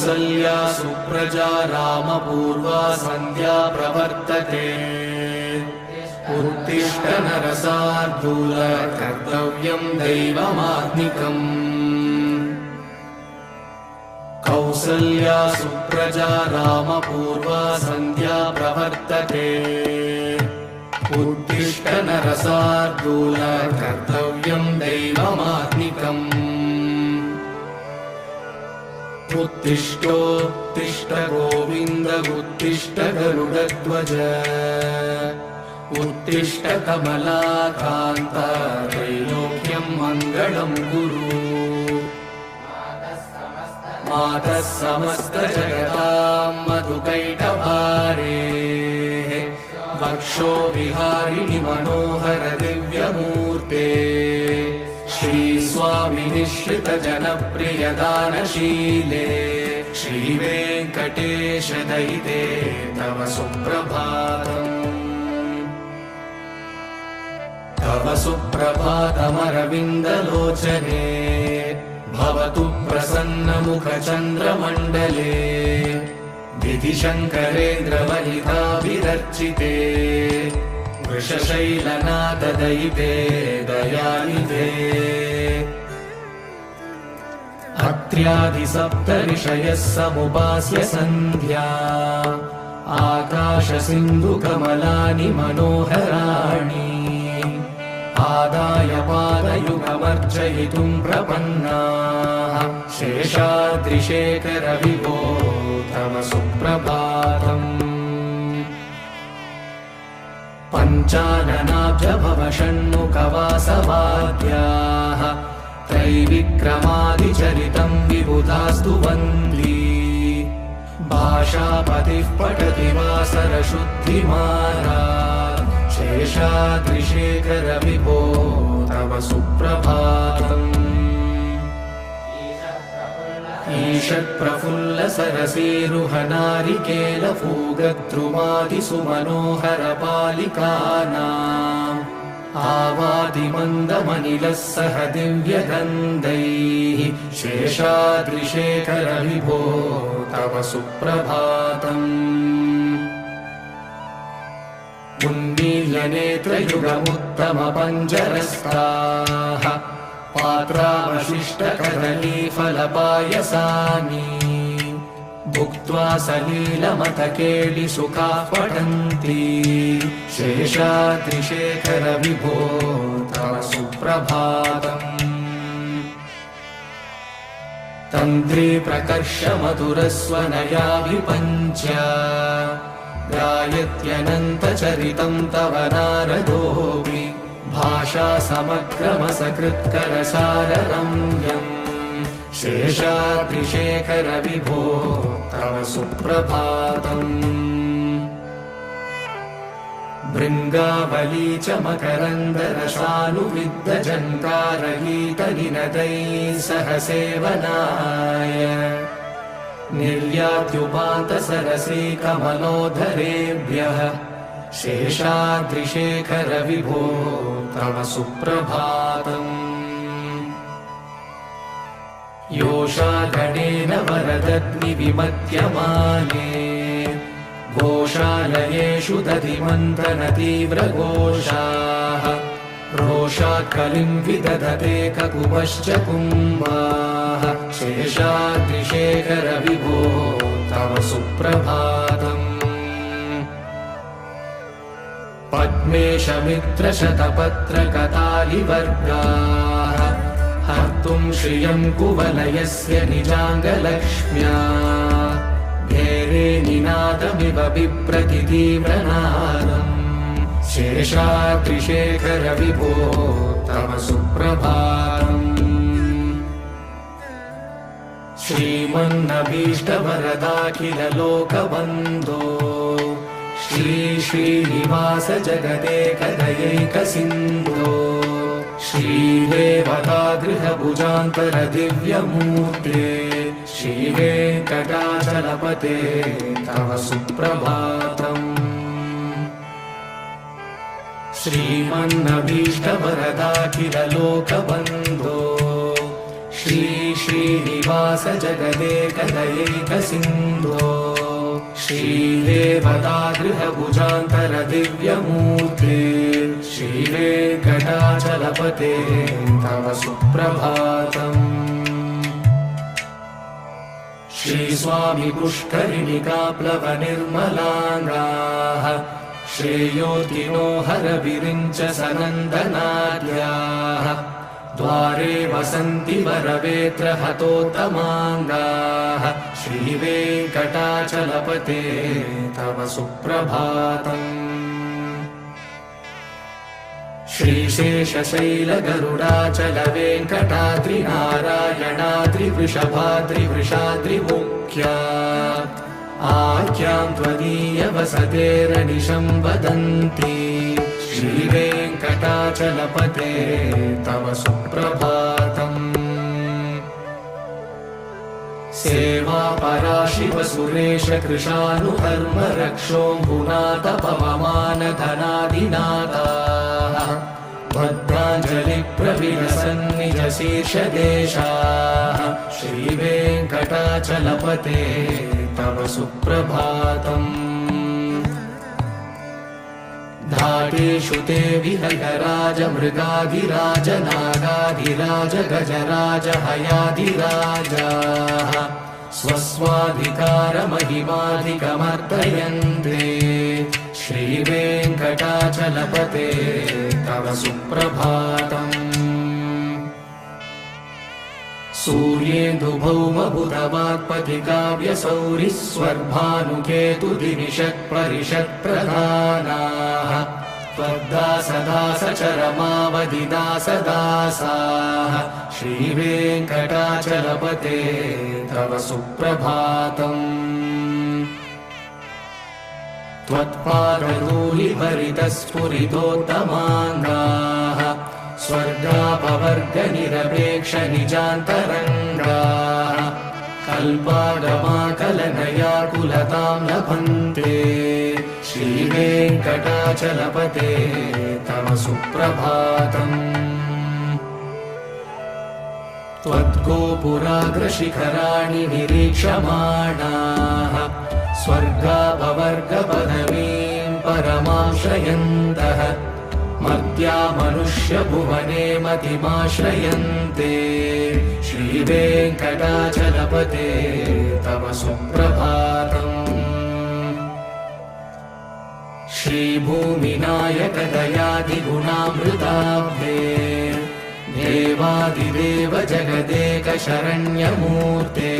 कौसल्या सुप्रजा रामपूर्वा सन्ध्या प्रवर्तते उत्तिष्ठ नरसार्दूल कर्तव्यं दैवमात्मिकम् कौसल्या सुप्रजा रामपूर्वा सन्ध्या प्रवर्तते उत्तिष्ठ नरसार्दूल कर्तव्यं दैवमात्मिकम् उत्तिष्ठोत्तिष्ठ गोविन्द उत्तिष्ठ गरुडध्वज उत्तिष्ठ कमलाकान्त त्रैलोक्यं मङ्गलं कुरु मातः समस्त जगतां मधुकैटभारे वक्षो विहारिणि मनोहर दिव्यमूर्ते श्रीस्वामि निःश्रित जनप्रिय दानशीले श्रीवेङ्कटेश दयिते तव सुप्रभातम् तव सुप्रभातमरविन्दलोचने भवतु प्रसन्नमुखचन्द्रमण्डले विधिशङ्करेन्द्रवनिताभिरर्चिते वृषशैलनाथदयिते दयानिधे अत्र्यादिसप्तऋषयः समुपास्य सन्ध्या आकाशसिन्धुकमलानि मनोहराणि आदाय पादयुगमर्चयितुं प्रपन्नाः शेषाद्रिशेखर विभो तव सुप्रभातम् पञ्चाननाब्ज भव षण्मुखवासवाद्याः त्रैविक्रमादिचरितं विबुधास्तु वन्दी भाषापतिः पठति वासरशुद्धिमानात् शेषाद्रिशेखर विभो तव सुप्रभातम् ईषत्प्रफुल्ल सरसीरुहनारिकेलफूगद्रुमादिसुमनोहर पालिकानाम् आवादिमन्दमनिलः सह दिव्यगन्धैः शेषाद्रिशेखर विभो तव सुप्रभातम् उन्मील्यनेत्रयुगमुत्तमपञ्जरस्ताः पात्रावशिष्टकदलीफलपायसानि भुक्त्वा सलीलमतकेलिसुखाः पठन्ति शेषाद्रिशेखर विभो तव सुप्रभातम् तन्त्री प्रकर्षमधुरस्वनया विपञ्च्या गायत्यनन्तचरितं तव नारदोऽपि भाषा समक्रमसकृत्करसाररम्यम् शेषाद्रिशेखर विभो तव सुप्रभातम् भृङ्गावली च मकरन्दरसानुविद्धजन्कारगीतनिनदैः सह सेवनाय निर्यात्युपान्तसरसी कमलोधरेभ्यः शेषाद्रिशेखर विभो तव सुप्रभातम् योषागणेन वरदग्निविमत्यमाने घोषालयेषु दधिमन्थनतीव्रघोषाः रोषात् कलिं विदधते ककुभश्च कुम्भाः शेषाद्रिशेखर विभो तव सुप्रभातम् पद्मेशमित्रशतपत्रकतालिवर्गाः हर्तुं श्रियं कुवलयस्य निजाङ्गलक्ष्म्या घेरे निनादमिव बिभ्रति तीव्रनादम् शेषाद्रिशेखर विभो तव सुप्रभातम् श्रीमन्नभीष्टवरदाखिललोकबन्धो श्री श्रीनिवास जगदेकदयैकसिन्धो श्रीदेवतागृहभुजान्तर दिव्यमूर्ते श्रीवेङ्कटाचलपते तव सुप्रभातम् श्रीमन्नभीष्टवरदाखिललोकबन्धो श्री श्रीनिवास जगदेकदयैकसिन्धो श्रीदेवतागृहभुजान्तर दिव्यमूर्ते श्रीवेङ्कटाचलपते तव सुप्रभातम्। श्रीस्वामी पुष्करिणिकाप्लवनिर्मलाङ्गाः श्रेयोतिनो हरविरिञ्च सनन्दनाद्याः द्वारे वसन्ति वरवेत्र हतोत्तमाङ्गाः श्रीवेङ्कटाचलपते तव सुप्रभातम्। श्रीशेषशैलगरुडाचलवेङ्कटाद्रिनारायणाद्रिवृषभाद्रिवृषाद्रिमुख्या आख्यां त्वदीयवसतेरनिशं वदन्ति श्रीवेङ्कटाचलपते तव सुप्रभातम्। सेवापराशिवसुरेश कृशानुधर्मरक्षोऽम्बुनाथ पवमानधनादिनाथाः भद्राञ्जलिप्रविलसन्निजशीर्षदेशाः श्रीवेङ्कटाचलपते तव सुप्रभातम्। धाटेषु ते विहगराज मृगाधिराज नागाधिराज गजराज हयाधिराजाः स्वस्वाधिकारमहिमाधिकमर्दयन्ते श्रीवेङ्कटाचलपते तव सुप्रभातम्। सूर्येन्दुभौमबुधवाक्पतिकाव्यसौरिस्वर्भानुकेतुदिनिषत्परिषत्प्रधानाः त्वद्दासदासचरमावधिदासदासाः श्रीवेङ्कटाचलपते तव सुप्रभातम्। त्वत्पादधूलिभरितस्फुरितोत्तमाङ्गाः स्वर्गापवर्गनिरपेक्षनिजान्तरङ्गाः कल्पागमाकलनयाकुलतां लभन्ते श्रीवेङ्कटाचलपते तव सुप्रभातम्। त्वद्गोपुराग्रशिखराणि निरीक्षमाणाः स्वर्गापवर्गपदवीं परमाश्रयन्तः मर्त्यामनुष्यभुवने मतिमाश्रयन्ते श्रीवेङ्कटाचलपते तव सुप्रभातम्। श्रीभूमिनायकदयादिगुणामृताब्धे देवादिदेव जगदेकशरण्यमूर्ते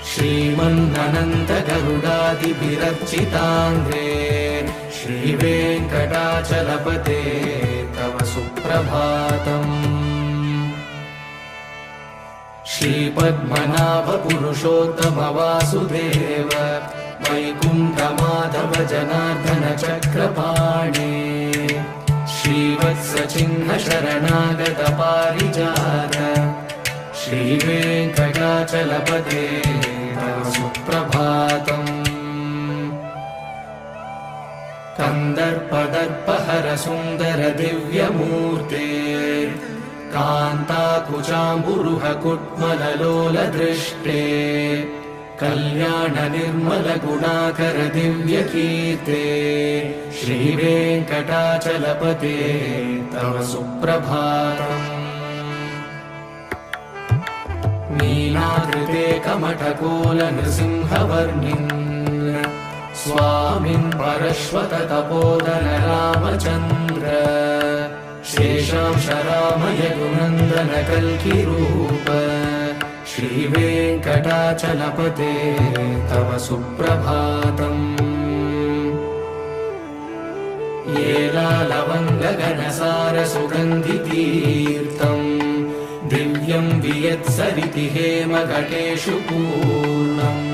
श्रीमन्ननन्तगरुडादिभिरर्चिताङ्घ्रे श्रीवेङ्कटाचलपते तव सुप्रभातम्। श्रीपद्मनाभपुरुषोत्तमवासुदेव वैकुण्ठमाधव जनार्दन चक्रपाणे श्रीवत्सचिह्न शरणागत पारिजात श्रीवेङ्कटाचलपते तव सुप्रभातम्। कन्दर्पदर्पहर सुन्दर दिव्यमूर्ते कान्ताकुचाम्बुरुह कुट्मललोलदृष्टे कल्याण निर्मल गुणाकर दिव्यकीर्ते श्रीवेङ्कटाचलपते तव सुप्रभातम्। नीलाकृते कमठकोल नृसिंहवर्णिन् स्वामिन् परश्वत तपोधन रामचन्द्र शेषांश रामय गुणन्दन कल्किरूप श्रीवेङ्कटाचलपते तव सुप्रभातम्। येलालवङ्गगणसारसुगन्धितीर्थम् दिव्यं वियत्सरिति हेमघटेषु पूर्णम्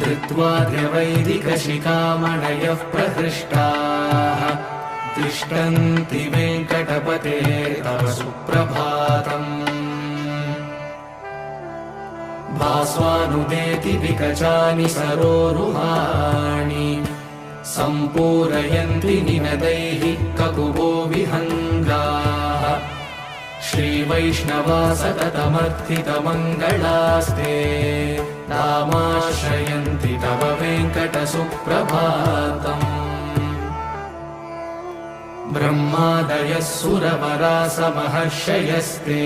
धृत्वा द्रवैदिकशिखामणयः प्रहृष्टाः तिष्ठन्ति वेङ्कटपते तव सुप्रभातम्। भास्वानुदेति विकचानि सरोरुहाणि सम्पूरयन्ति निनदैः ककुभो विहङ्गाः श्रीवैष्णवा सततमर्थितमङ्गलास्ते नामाश्रयन्ति तव वेङ्कटसुप्रभातम् ब्रह्मादयः सुरवरासमहर्षयस्ते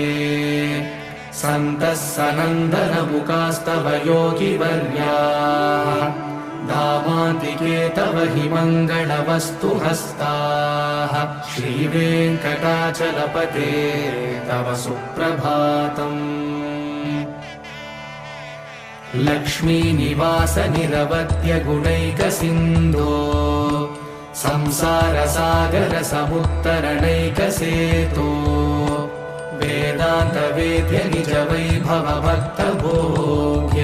सन्तः सनन्दनमुखास्तव योगिवर्याः दामान्तिके तव हि मङ्गलवस्तुहस्ताः श्रीवेङ्कटाचलपते तव सुप्रभातम् लक्ष्मीनिवास निरवध्य गुणैकसिन्धो संसारसागर समुत्तरणैकसेतो वेदान्तवेद्य निज वैभव भक्तभोग्य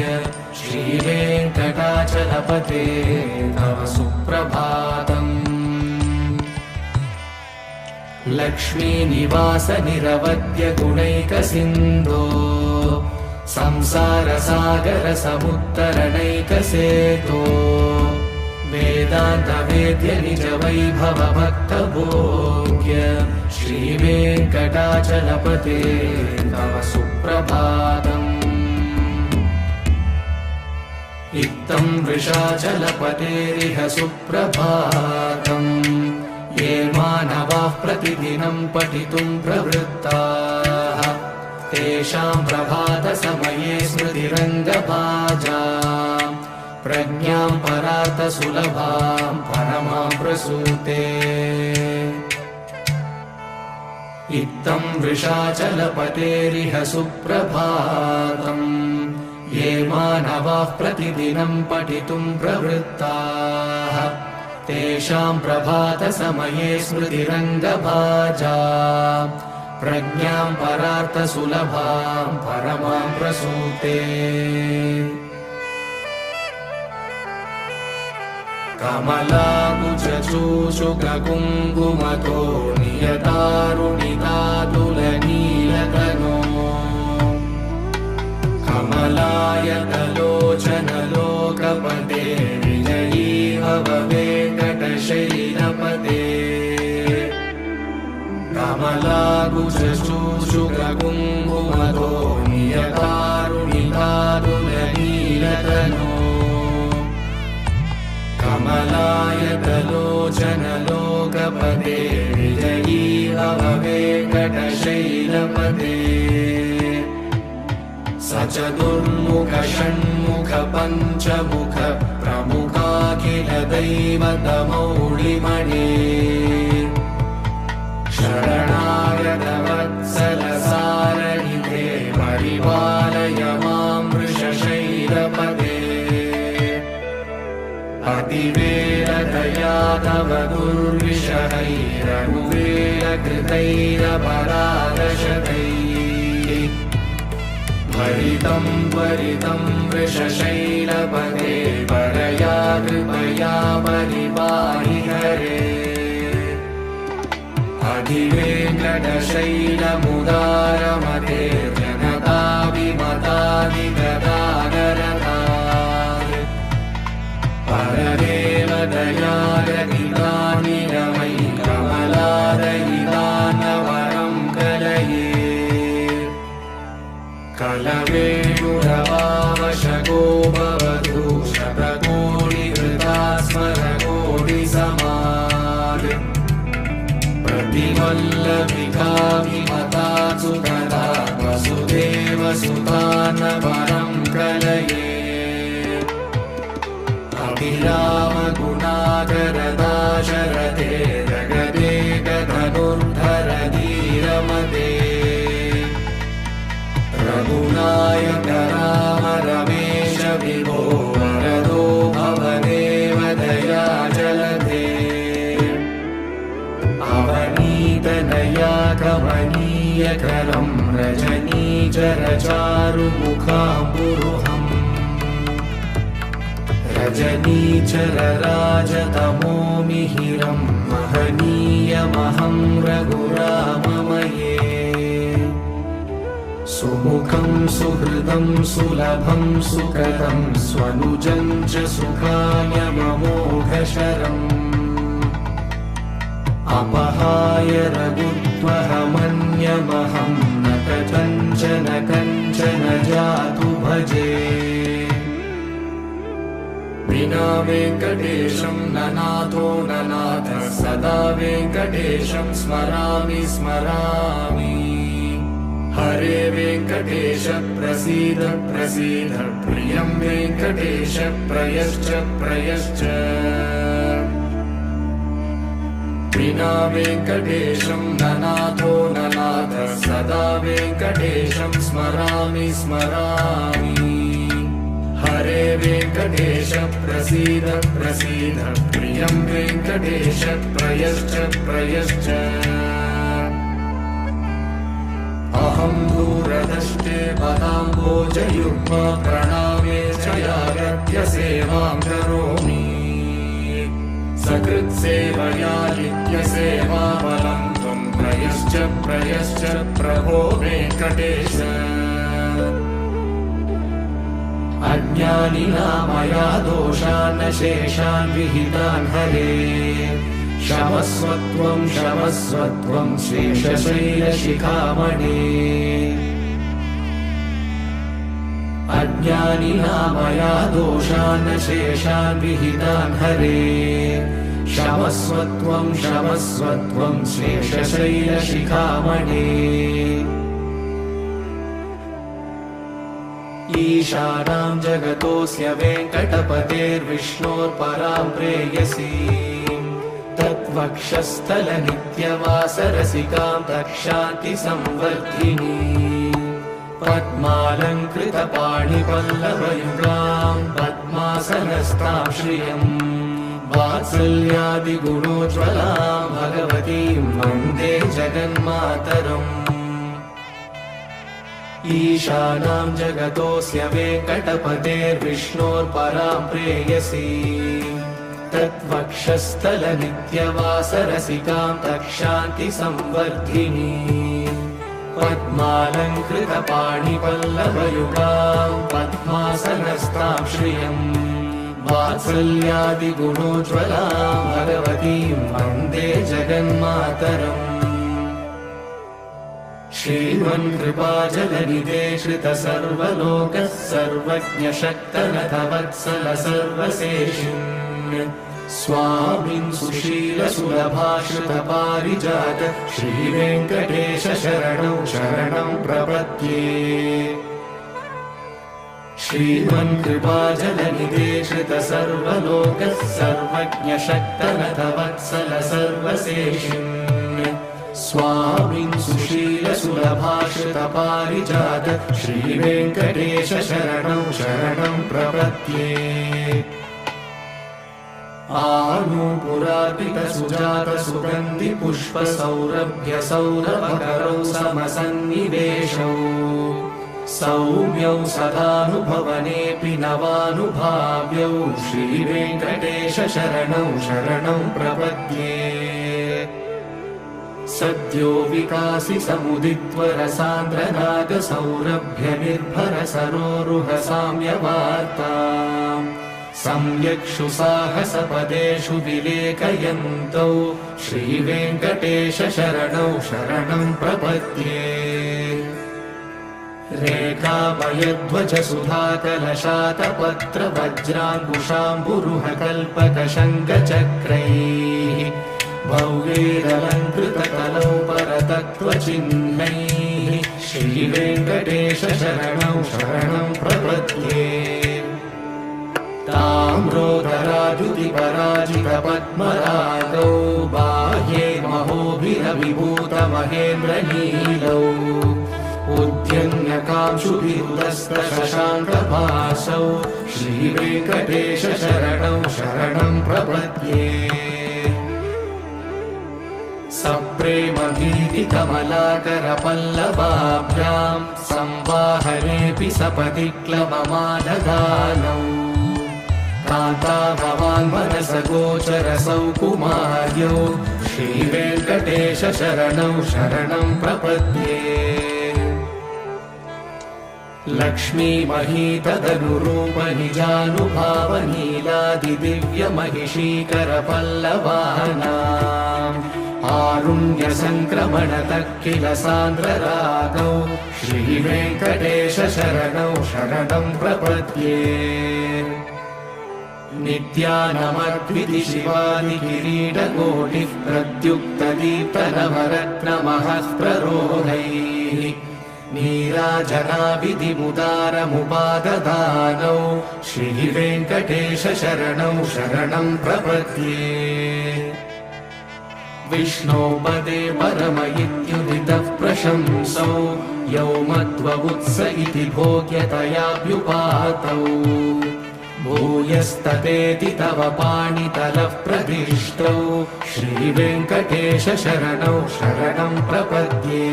श्रीवेङ्कटाचलपते तव सुप्रभातम् लक्ष्मीनिवास निरवध्य गुणैकसिन्धो संसारसागर समुत्तरणैकसेतो वेदान्तवेद्य निज वैभव भक्तभोग्य श्रीवेङ्कटाचलपते तव सुप्रभातम् इत्थं वृषाचलपतेरिह सुप्रभातम् ये मानवाः प्रतिदिनं पठितुं प्रवृत्ताः तेषां प्रभातसमये स्मृतिरङ्गभाजाम् प्रज्ञां परार्थसुलभां परमां प्रसूते इत्थं वृषाचलपतेरिह सुप्रभातम् ये मानवाः प्रतिदिनं पठितुं प्रवृत्ताः तेषां प्रभातसमये स्मृतिरङ्गभाजाम् प्रज्ञां परार्थसुलभां परमां प्रसूते कमलाकुचूषुककुङ्कुमतो नियतारुणितातुलनीलतनो कमलायतलोचनलोकपते विजयी भव वेङ्कटशैलपते कमलाकुचूषुककुङ्कुमतो नियतारुणितातुलनीलतनो कमलायतलोचनलोकपते विजयी भव वेङ्कटशैलपते स चतुर्मुख षण्मुख पञ्चमुख प्रमुखाखिल दैवतमौलिमणे शरणागत वत्सल सारनिधे परिपालय मां वृषशैलपते अतिवेलदया तव दुर्विषहैरनुवेलकृतैरपराधशतैः भरितं त्वरितं वृषशैलपते परया कृपया परिपाहि हरे अधिवेङ्कटशैलमुदारमते जनताभिमतादिगदागरतात् परदेव दयागतिदानिरमै कमलादयिदानवरं कलये कलवेणुरवावशको भवतु शतकोटिहृदा स्मरकोटिसमात् प्रतिवल्लभिकाभिमतासु तदा वसुदेवसुतानवरं कलये अभिरामगुणाकरदाशरथे जगदेकधनुर्धर धीरमते रघुनायक राम रमेश विभो वरदो भवदेव दया जलधे अवनीतनया कमनीयकरं रजनीचर चारुमुखाम्बुरुहम् रजनीचर राजतमो मिहिरं महनीयमहं रघुराममये सुमुखं सुहृदं सुलभं सुकरं स्वनुजं च सुखाय ममोघशरम् अपहाय रघुत्वहमन्यमहं चञ्चन कञ्चन जातु भजे विना वेङ्कटेशं ननाथो ननाथः सदा वेङ्कटेशं स्मरामि स्मरामि हरे वेङ्कटेश प्रसीद प्रसीद प्रियं वेङ्कटेश प्रयश्च प्रयश्च विना वेङ्कटेशं ननाथो ननाथः सदा वेङ्कटेशं स्मरामि स्मरामि हरे वेङ्कटेश प्रसीद प्रसीद प्रियं वेङ्कटेश प्रयश्च प्रयश्च अहं दूरदृष्टे पदाम्बोजयुग्मा प्रणामे च यागत्य सेवां करोमि सकृत्सेवया नित्यसेवाबलं त्वं प्रयश्च प्रयश्च प्रभो वेङ्कटेश अज्ञानिना मया दोषान् शेषान् विहितान् हरे क्षमस्वत्वं क्षमस्वत्वं शेषशैलशिखामणे अज्ञानिना मया दोषान् शेषान् विहितान् हरे क्षमस्वत्वं क्षमस्वत्वं शेषशैलशिखामणे ईशानां जगतोऽस्य वेङ्कटपतेर्विष्णोर्परां प्रेयसीं तत्वक्षस्थलनित्यवासरसिकां तक्षान्तिसंवर्धिनी पद्मालङ्कृतपाणिपल्लवयुगां पद्मासनस्तां श्रियं वात्सल्यादिगुणोज्ज्वलां भगवतीं वन्दे जगन्मातरम् ईशानां जगतोऽस्य वेङ्कटपतेर्विष्णोर्परां प्रेयसीं तत्वक्षस्थलनित्यवासरसिकां तक्षान्तिसंवर्धिनी पद्मालङ्कृतपाणिपल्लवयुगां पद्मासनस्तां श्रियं वात्सल्यादिगुणोज्ज्वलां भगवतीं वन्दे जगन्मातरम् श्रीमन्कृपाजलनिधे श्रितसर्वलोकः सर्वज्ञशक्तनथ वत्सल सर्वशेषिन् स्वामिन् सुशीलसुलभाश्रितपारिजात श्रीवेङ्कटेश शरणं शरणं प्रपद्ये श्रीमन्कृपाजलनिधे श्रितसर्वलोकः सर्वज्ञशक्तनथ वत्सल सर्वशेषिन् स्वामिन् सुशीलसुलभाश्रितपारिजात श्रीवेङ्कटेश शरणं शरणं प्रपद्ये आनूपुरार्पितसुजातसुगन्धिपुष्पसौरभ्यसौरभकरौ समसन्निवेशौ सौम्यौ सदानुभवनेऽपि नवानुभाव्यौ श्रीवेङ्कटेश शरणं शरणं प्रपद्ये सद्यो विकासि समुदित्वरसान्द्रनागसौरभ्यनिर्भरसरोरुहसाम्यवार्ताम् सम्यक्षु साहसपदेषु विलेखयन्तौ श्रीवेङ्कटेश शरणं शरणं प्रपद्ये रेखाभयध्वजसुधाकलशातपत्रवज्राङ्कुशाम्बुरुहकल्पकशङ्खचक्रैः भव्यैरलङ्कृतकलौ परतत्त्वचिह्नैः श्रीवेङ्कटेश शरणं शरणं प्रपद्ये ताम्रोदराद्युतिपराजितपद्मरागौ बाह्ये महोभिरविभूतमहेन्द्रनीलौ उद्यन्यकांशुभिरुदस्तशशाङ्कभासौ श्रीवेङ्कटेश शरणं शरणं प्रपद्ये सप्रेमभीतिकमलाकरपल्लवाभ्यां संवाहनेऽपि सपदि क्लममादधानौ कान्ताभवान् मनसगोचरसौ कुमार्यौ श्रीवेङ्कटेश शरणं शरणं प्रपद्ये लक्ष्मीमहीतदनुरूपनिजानुभावनीलादिदिव्यमहिषीकरपल्लवानां आरुण्यसङ्क्रमणतः किल सान्द्ररागौ श्रीवेङ्कटेश शरणौ शरणं प्रपद्ये नित्यानमद्विति शिवादिकिरीटकोटिः प्रद्युक्तदीप्तनवरत्नमहः प्ररोहैः नीराजनाविधिमुदारमुपाददानौ श्रीवेङ्कटेश शरणौ शरणं प्रपद्ये विष्णोपदे परम इत्युदितः प्रशंसौ यौ मध्ववुत्स इति भोग्यतयाभ्युपातौ भूयस्ततेति तव पाणितलः प्रदिष्टौ श्रीवेङ्कटेश शरणौ शरणं प्रपद्ये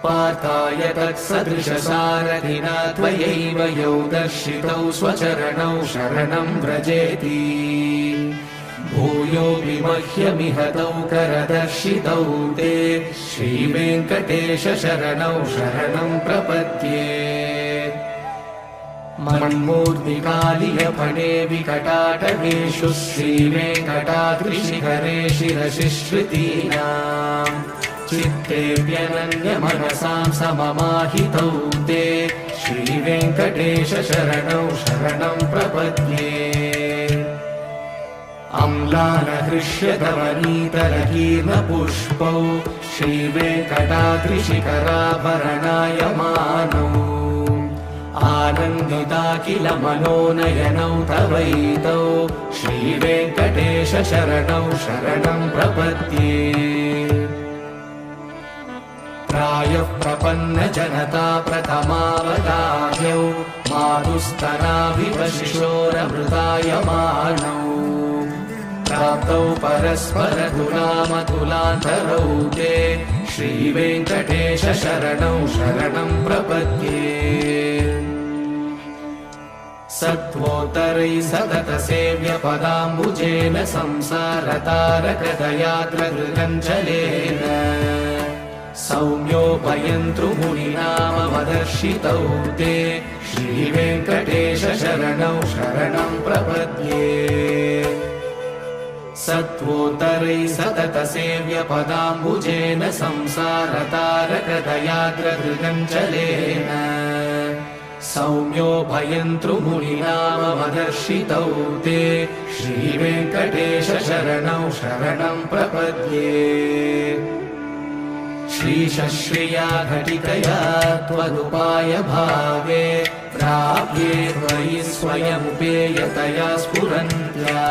पार्थाय तत्सदृशसारथिना त्वयैव यौ दर्शितौ स्वचरणौ शरणं व्रजेति भूयोऽपि मह्यमिह तौ करदर्शितौ ते श्रीवेङ्कटेश शरणौ शरणं प्रपद्ये मन्मूर्तिकालियफणे विकटाटवेषु श्रीवेङ्कटाद्रिशिखरे शिरसिश्रुतीनाम् चित्तेऽप्यनन्यमनसां सममाहितौ ते श्रीवेङ्कटेश शरणौ शरणं प्रपद्ये अम्लानहृष्यतवनीतरकीर्णपुष्पौ श्रीवेङ्कटाद्रिशिखराभरणायमानौ आनन्दिता किल मनोनयनौ तवैतौ श्रीवेङ्कटेश शरणौ शरणं प्रपद्ये प्रायः प्रपन्नजनता प्रथमावगाह्यौ मातुस्तनाभिव शिशोरमृतायमानौ प्राप्तौ परस्परतुलामतुलान्तरौ ते श्रीवेङ्कटेश शरणौ शरणं प्रपद्ये सत्त्वोत्तरैः सततसेव्यपदाम्बुजेन संसारतारकदयाद्रगृगञ्जलेन सौम्योपयन्तृमुनिनामवदर्शितौ ते श्रीवेङ्कटेश शरणौ शरणं प्रपद्ये सत्त्वोत्तरैः सततसेव्यपदाम्बुजेन संसारतारकदयाद्रगृगञ्जलेन सौम्योपयन्तृमुनिनामवदर्शितौ ते श्रीवेङ्कटेश शरणौ शरणं प्रपद्ये श्रीशश्रिया घटिकया त्वदुपाय भावे प्राप्ये त्वयि स्वयमुपेयतया स्फुरन्त्या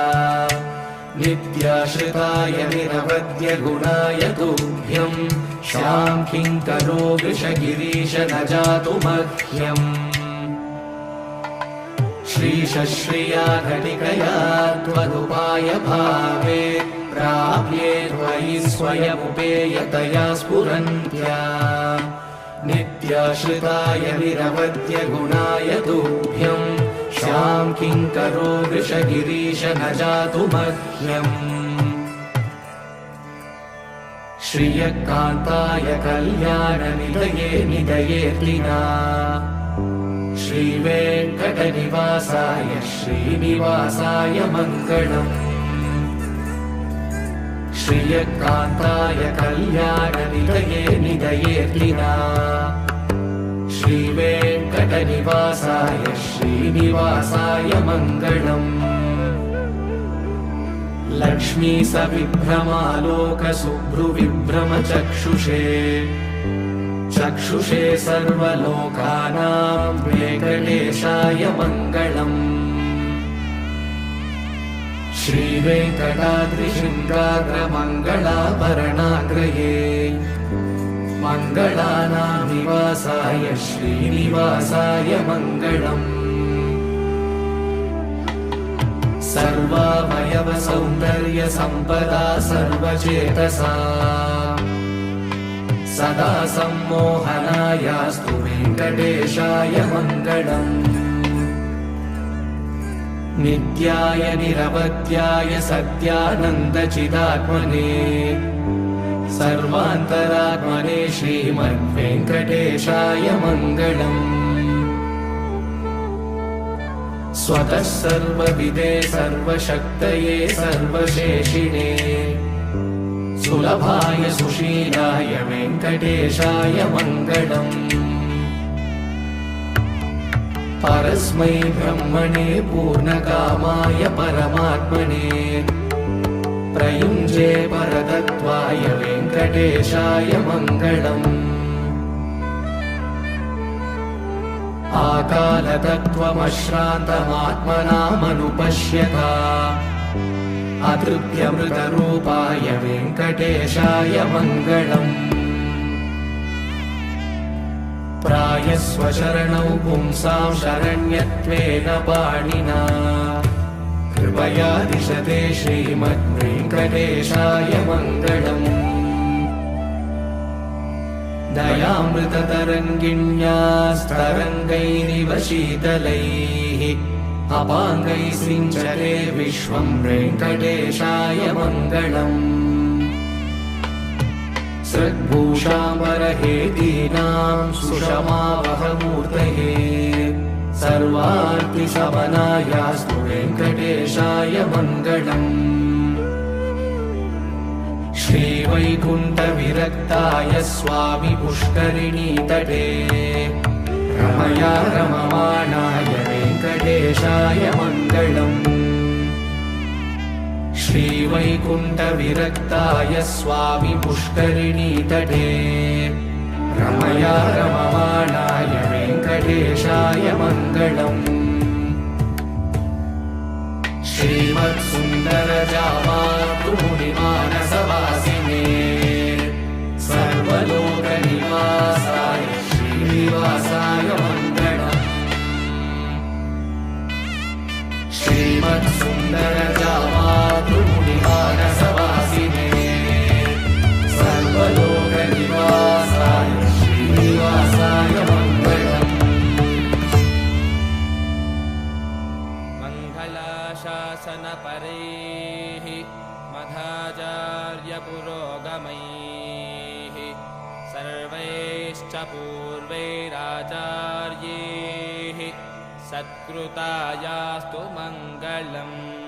नित्याश्रिताय निरवद्य गुणाय तुभ्यं शान्तिं करो वृषगिरीश न जातु मह्यम् श्रीशश्रिया घटिकया त्वदुपाय भावे प्राप्ये त्वयि स्वयमुपेयतया स्फुरन्त्या नित्याश्रिताय निरवद्य गुणाय तुभ्यं शान्तिं करो वृषगिरीश न जातु मह्यम् श्रियकान्ताय कल्याणनिधये निधयेऽर्तिना श्रीवेङ्कटनिवासाय श्रीनिवासाय मङ्गलम् श्रियकान्ताय कल्याणनिधये निधयेऽर्तिना श्रीवेङ्कटनिवासाय श्रीनिवासाय मङ्गलम् लक्ष्मी सविभ्रमालोकशुभ्रुविभ्रमचक्षुषे चक्षुषे सर्वलोकानां वेङ्कटेशाय मङ्गलम् श्रीवेङ्कटाद्रिशृङ्गाग्रमङ्गलाभरणाग्रये मङ्गलानां निवासाय श्रीनिवासाय मङ्गलम् सर्वावयवसौन्दर्यसम्पदा सर्वचेतसा सदा सम्मोहनायास्तु वेङ्कटेशाय मङ्गलम् नित्याय निरवध्याय सत्यानन्दचिदात्मने सर्वान्तरात्मने श्रीमद्वेङ्कटेशाय मङ्गलम् स्वतः सर्वविदे सर्वशक्तये सर्वशेषिणे सुलभाय सुशीलाय वेङ्कटेशाय मङ्गलम् परस्मै ब्रह्मणे पूर्णकामाय परमात्मने प्रयुञ्जे परतत्त्वाय वेङ्कटेशाय मङ्गलम् आकालतत्त्वमश्रान्तमात्मनामनुपश्यता अतृप्यमृतरूपाय वेङ्कटेशाय मङ्गलम् प्रायस्वशरणौ पुंसां शरण्यत्वेन पाणिना कृपया दिशते श्रीमद्वेङ्कटेशाय मङ्गलम् दयामृततरङ्गिण्यास्तरङ्गैरिव शीतलैः अपाङ्गैः सिञ्चते विश्वं वेङ्कटेशाय मङ्गलम् सद्भूषाम्बरहेतीनां सुषमावहमूर्तये सर्वार्तिशमनायास्तु वेङ्कटेशाय मङ्गलम् श्रीवैकुण्ठविरक्ताय स्वामि पुष्करिणीतटे रमया रममाणाय वेङ्कटेशाय मङ्गलम् श्रीवैकुण्ठविरक्ताय स्वामि पुष्करिणीतटे रमया रममाणाय वेङ्कटेशाय मङ्गलम् श्रीमत्सुन्दरजामातृमुनिमानसवासिने सर्वलोकनिवासाय श्रीनिवासाय मङ्गलम् श्रीमत्सुन्दरजामातृमुनिमानसवासिने सर्वलोकनिवासाय श्रीनिवासाय मङ्गलम् शासनपरैः मध्वाचार्यपुरोगमैः सर्वैश्च पूर्वैराचार्यैः सत्कृतायास्तु मङ्गलम्।